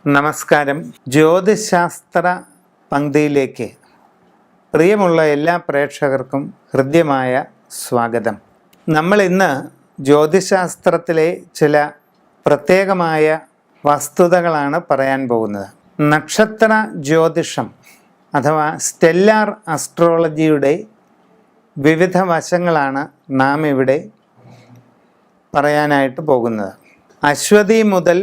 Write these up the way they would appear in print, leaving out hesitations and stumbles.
നമസ്കാരം. ജ്യോതിശാസ്ത്ര പങ്ക്തിയിലേക്ക് പ്രിയമുള്ള എല്ലാ പ്രേക്ഷകർക്കും ഹൃദ്യമായ സ്വാഗതം. നമ്മൾ ഇന്ന് ജ്യോതിശാസ്ത്രത്തിലെ ചില പ്രത്യേകമായ വസ്തുതകളാണ് പറയാൻ പോകുന്നത്. നക്ഷത്ര ജ്യോതിഷം അഥവാ സ്റ്റെല്ലാർ അസ്ട്രോളജിയുടെ വിവിധ വശങ്ങളാണ് നാം ഇവിടെ പറയാനായിട്ട് പോകുന്നത്. അശ്വതി മുതൽ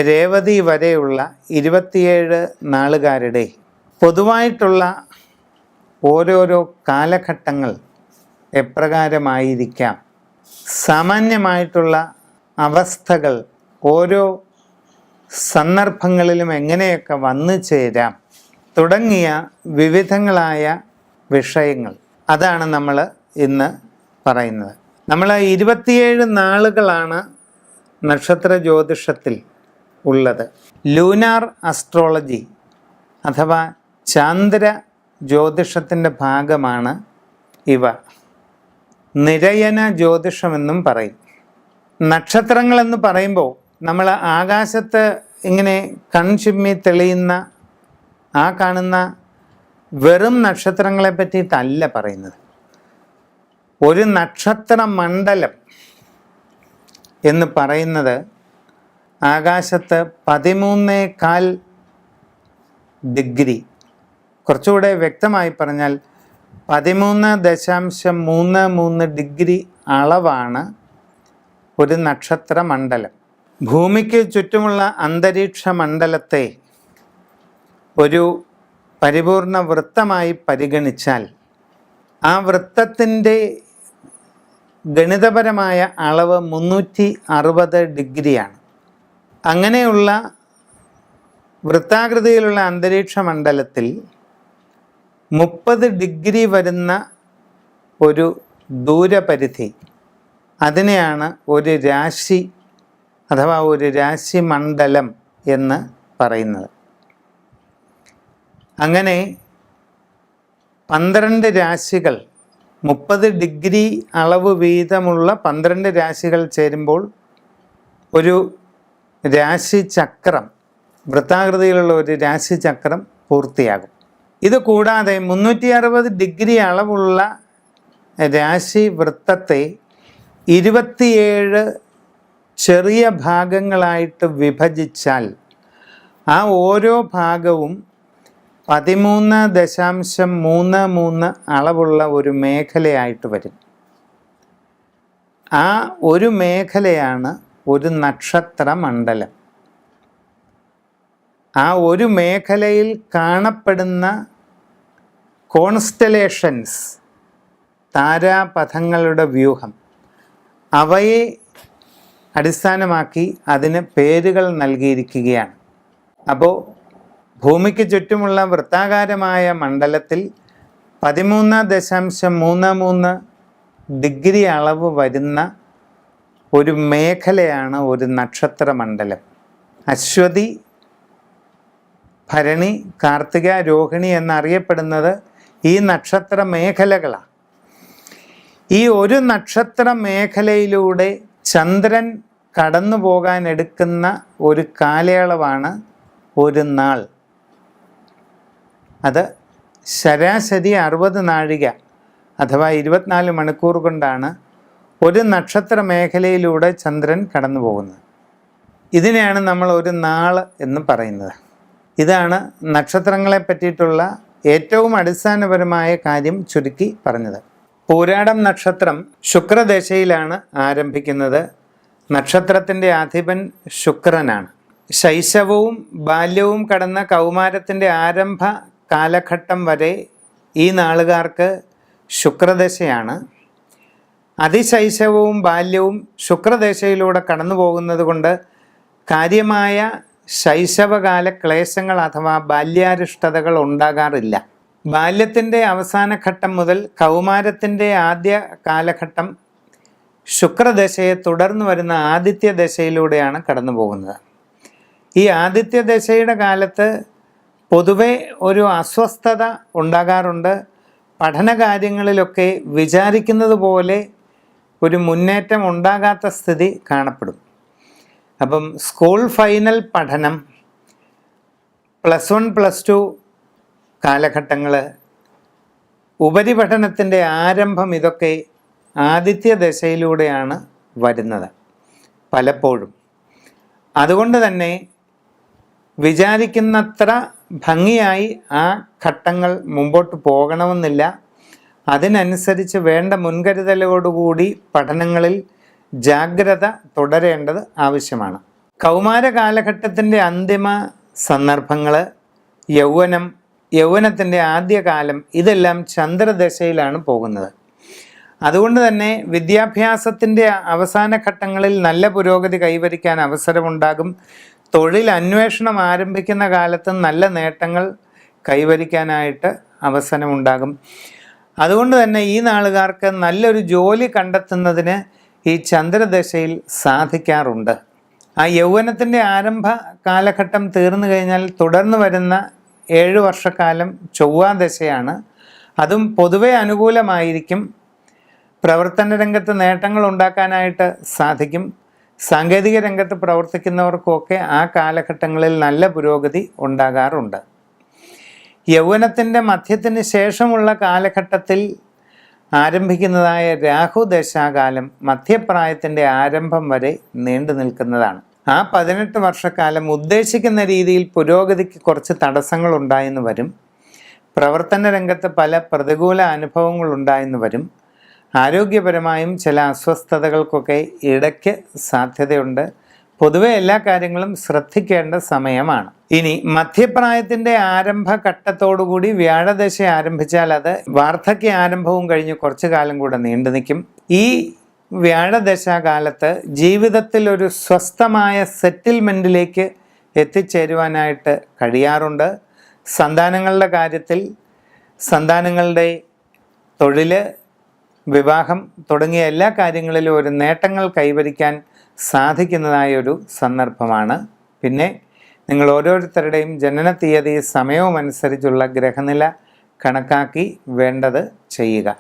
രേവതി വരെയുള്ള 27 നാളുകാരുടെ പൊതുവായിട്ടുള്ള ഓരോരോ കാലഘട്ടങ്ങൾ എപ്രകാരമായിരിക്കാം, സാമാന്യമായിട്ടുള്ള അവസ്ഥകൾ ഓരോ സന്ദർഭങ്ങളിലും എങ്ങനെയൊക്കെ വന്നു ചേരാം തുടങ്ങിയ വിവിധങ്ങളായ വിഷയങ്ങൾ, അതാണ് നമ്മൾ ഇന്ന് പറയുന്നത്. നമ്മൾ 27 നാളുകളാണ് നക്ഷത്ര ജ്യോതിഷത്തിൽ ഉള്ളത്. ലൂനാർ അസ്ട്രോളജി അഥവാ ചാന്ദ്ര ജ്യോതിഷത്തിൻ്റെ ഭാഗമാണ് ഇവ. നിരയന ജ്യോതിഷമെന്നും പറയും. നക്ഷത്രങ്ങളെന്ന് പറയുമ്പോൾ നമ്മൾ ആകാശത്ത് ഇങ്ങനെ കൺചിമ്മി തെളിയുന്ന ആ കാണുന്ന വെറും നക്ഷത്രങ്ങളെ പറ്റിയിട്ടല്ല പറയുന്നത്. ഒരു നക്ഷത്ര മണ്ഡലം എന്ന് പറയുന്നത് ആകാശത്ത് 13.25 ഡിഗ്രി, കുറച്ചുകൂടെ വ്യക്തമായി പറഞ്ഞാൽ 13.33 ഡിഗ്രി അളവാണ് ഒരു നക്ഷത്ര മണ്ഡലം. ഭൂമിക്ക് ചുറ്റുമുള്ള അന്തരീക്ഷ മണ്ഡലത്തെ ഒരു പരിപൂർണ വൃത്തമായി പരിഗണിച്ചാൽ ആ വൃത്തത്തിൻ്റെ ഗണിതപരമായ അളവ് 360 ഡിഗ്രിയാണ്. അങ്ങനെയുള്ള വൃത്താകൃതിയിലുള്ള അന്തരീക്ഷ മണ്ഡലത്തിൽ 30 ഡിഗ്രി വരുന്ന ഒരു ദൂരപരിധി, അതിനെയാണ് ഒരു രാശി അഥവാ ഒരു രാശി മണ്ഡലം എന്ന് പറയുന്നത്. അങ്ങനെ 12 രാശികൾ, 30 ഡിഗ്രി അളവ് വീതമുള്ള 12 രാശികൾ ചേരുമ്പോൾ ഒരു രാശിചക്രം, വൃത്താകൃതിയിലുള്ള ഒരു രാശിചക്രം പൂർത്തിയാകും. ഇത് കൂടാതെ 360 ഡിഗ്രി അളവുള്ള രാശി വൃത്തത്തെ 27 ചെറിയ ഭാഗങ്ങളായിട്ട് വിഭജിച്ചാൽ ആ ഓരോ ഭാഗവും 13.33 അളവുള്ള ഒരു മേഖലയായിട്ട് വരും. ആ ഒരു മേഖലയാണ് ഒരു നക്ഷത്ര മണ്ഡലം. ആ ഒരു മേഖലയിൽ കാണപ്പെടുന്ന കോൺസ്റ്റലേഷൻസ്, താരാപഥങ്ങളുടെ വ്യൂഹം, അവയെ അടിസ്ഥാനമാക്കി അതിന് പേരുകൾ നൽകിയിരിക്കുകയാണ്. അപ്പോൾ ഭൂമിക്ക് ചുറ്റുമുള്ള വൃത്താകാരമായ മണ്ഡലത്തിൽ 13.33 ഡിഗ്രി അളവ് വരുന്ന ഒരു മേഖലയാണ് ഒരു നക്ഷത്ര മണ്ഡലം. അശ്വതി, ഭരണി, കാർത്തിക, രോഹിണി എന്നറിയപ്പെടുന്നത് ഈ നക്ഷത്ര മേഖലകളാണ്. ഈ ഒരു നക്ഷത്ര മേഖലയിലൂടെ ചന്ദ്രൻ കടന്നു പോകാൻ എടുക്കുന്ന ഒരു കാലയളവാണ് ഒരു നാൾ. അത് ശരാശരി 60 നാഴിക അഥവാ 24 മണിക്കൂർ കൊണ്ടാണ് ഒരു നക്ഷത്ര മേഖലയിലൂടെ ചന്ദ്രൻ കടന്നു പോകുന്നത്. ഇതിനെയാണ് നമ്മൾ ഒരു നാൾ എന്ന് പറയുന്നത്. ഇതാണ് നക്ഷത്രങ്ങളെ പറ്റിയിട്ടുള്ള ഏറ്റവും അടിസ്ഥാനപരമായ കാര്യം ചുരുക്കി പറഞ്ഞത്. പൂരാടം നക്ഷത്രം ശുക്രദശയിലാണ് ആരംഭിക്കുന്നത്. നക്ഷത്രത്തിൻ്റെ അധിപൻ ശുക്രനാണ്. ശൈശവവും ബാല്യവും കടന്ന കൗമാരത്തിൻ്റെ ആരംഭ കാലഘട്ടം വരെ ഈ നാളുകാർക്ക് ശുക്രദശയാണ്. അതിശൈശവവും ബാല്യവും ശുക്രദശയിലൂടെ കടന്നു പോകുന്നത് കൊണ്ട് കാര്യമായ ശൈശവകാല ക്ലേശങ്ങൾ അഥവാ ബാല്യാരിഷ്ടതകൾ ഉണ്ടാകാറില്ല. ബാല്യത്തിൻ്റെ അവസാന ഘട്ടം മുതൽ കൗമാരത്തിൻ്റെ ആദ്യ കാലഘട്ടം ശുക്രദശയെ തുടർന്ന് വരുന്ന ആദിത്യ ദശയിലൂടെയാണ് കടന്നു പോകുന്നത്. ഈ ആദിത്യ ദശയുടെ കാലത്ത് പൊതുവെ ഒരു അസ്വസ്ഥത ഉണ്ടാകാറുണ്ട്. പഠനകാര്യങ്ങളിലൊക്കെ വിചാരിക്കുന്നത് പോലെ ഒരു മുന്നേറ്റം ഉണ്ടാകാത്ത സ്ഥിതി കാണപ്പെടും. അപ്പം സ്കൂൾ ഫൈനൽ പഠനം, +1 +2 കാലഘട്ടങ്ങൾ, ഉപരിപഠനത്തിൻ്റെ ആരംഭം, ഇതൊക്കെ ആദിത്യ ദശയിലൂടെയാണ് വരുന്നത് പലപ്പോഴും. അതുകൊണ്ട് തന്നെ വിചാരിക്കുന്നത്ര ഭംഗിയായി ആ ഘട്ടങ്ങൾ മുമ്പോട്ട് പോകണമെന്നില്ല. അതിനനുസരിച്ച് വേണ്ട മുൻകരുതലോടുകൂടി പഠനങ്ങളിൽ ജാഗ്രത തുടരേണ്ടത് ആവശ്യമാണ്. കൗമാര കാലഘട്ടത്തിൻ്റെ അന്തിമ സന്ദർഭങ്ങൾ, യൗവനത്തിൻ്റെ ആദ്യകാലം, ഇതെല്ലാം ചന്ദ്രദശയിലാണ് പോകുന്നത്. അതുകൊണ്ട് തന്നെ വിദ്യാഭ്യാസത്തിൻ്റെ അവസാന ഘട്ടങ്ങളിൽ നല്ല പുരോഗതി കൈവരിക്കാൻ അവസരമുണ്ടാകും. തൊഴിൽ അന്വേഷണം ആരംഭിക്കുന്ന കാലത്ത് നല്ല നേട്ടങ്ങൾ കൈവരിക്കാനായിട്ട് അവസരമുണ്ടാകും. അതുകൊണ്ട് തന്നെ ഈ നാളുകാർക്ക് നല്ലൊരു ജോലി കണ്ടെത്തുന്നതിന് ഈ ചന്ദ്രദശയിൽ സാധിക്കാറുണ്ട്. ആ യൗവനത്തിൻ്റെ ആരംഭ കാലഘട്ടം തീർന്നു കഴിഞ്ഞാൽ തുടർന്ന് വരുന്ന 7 വർഷക്കാലം ചൊവ്വാദശയാണ്. അതും പൊതുവെ അനുകൂലമായിരിക്കും. പ്രവർത്തന രംഗത്ത് നേട്ടങ്ങൾ ഉണ്ടാക്കാനായിട്ട് സാധിക്കും. സാങ്കേതിക രംഗത്ത് പ്രവർത്തിക്കുന്നവർക്കൊക്കെ ആ കാലഘട്ടങ്ങളിൽ നല്ല പുരോഗതി ഉണ്ടാകാറുണ്ട്. യൗവനത്തിൻ്റെ മധ്യത്തിന് ശേഷമുള്ള കാലഘട്ടത്തിൽ ആരംഭിക്കുന്നതായ രാഹുദശാകാലം മധ്യപ്രായത്തിൻ്റെ ആരംഭം വരെ നീണ്ടു നിൽക്കുന്നതാണ്. ആ 18 വർഷക്കാലം ഉദ്ദേശിക്കുന്ന രീതിയിൽ പുരോഗതിക്ക് കുറച്ച് തടസ്സങ്ങൾ ഉണ്ടായെന്ന് വരും. പ്രവർത്തന രംഗത്ത് പല പ്രതികൂല അനുഭവങ്ങൾ ഉണ്ടായെന്ന് വരും. ആരോഗ്യപരമായും ചില അസ്വസ്ഥതകൾക്കൊക്കെ ഇടയ്ക്ക് സാധ്യതയുണ്ട്. പൊതുവെ എല്ലാ കാര്യങ്ങളും ശ്രദ്ധിക്കേണ്ട സമയമാണ്. ഇനി മധ്യപ്രായത്തിൻ്റെ ആരംഭഘട്ടത്തോടുകൂടി വ്യാഴദശ ആരംഭിച്ചാൽ അത് വാർദ്ധക്യ ആരംഭവും കഴിഞ്ഞ് കുറച്ചു കാലം കൂടെ നീണ്ടു നിൽക്കും. ഈ വ്യാഴദശാകാലത്ത് ജീവിതത്തിൽ ഒരു സ്വസ്ഥമായ സെറ്റിൽമെൻറ്റിലേക്ക് എത്തിച്ചേരുവാനായിട്ട് കഴിയാറുണ്ട്. സന്താനങ്ങളുടെ കാര്യത്തിൽ, സന്താനങ്ങളുടെ തൊഴിൽ, വിവാഹം തുടങ്ങിയ എല്ലാ കാര്യങ്ങളിലും ഒരു നേട്ടങ്ങൾ കൈവരിക്കാൻ സാധിക്കുന്നതായൊരു സന്ദർഭമാണ്. പിന്നെ നിങ്ങൾ ഓരോരുത്തരുടെയും ജനന തീയതി സമയവും അനുസരിച്ചുള്ള ഗ്രഹനില കണക്കാക്കി വേണ്ടത് ചെയ്യുക.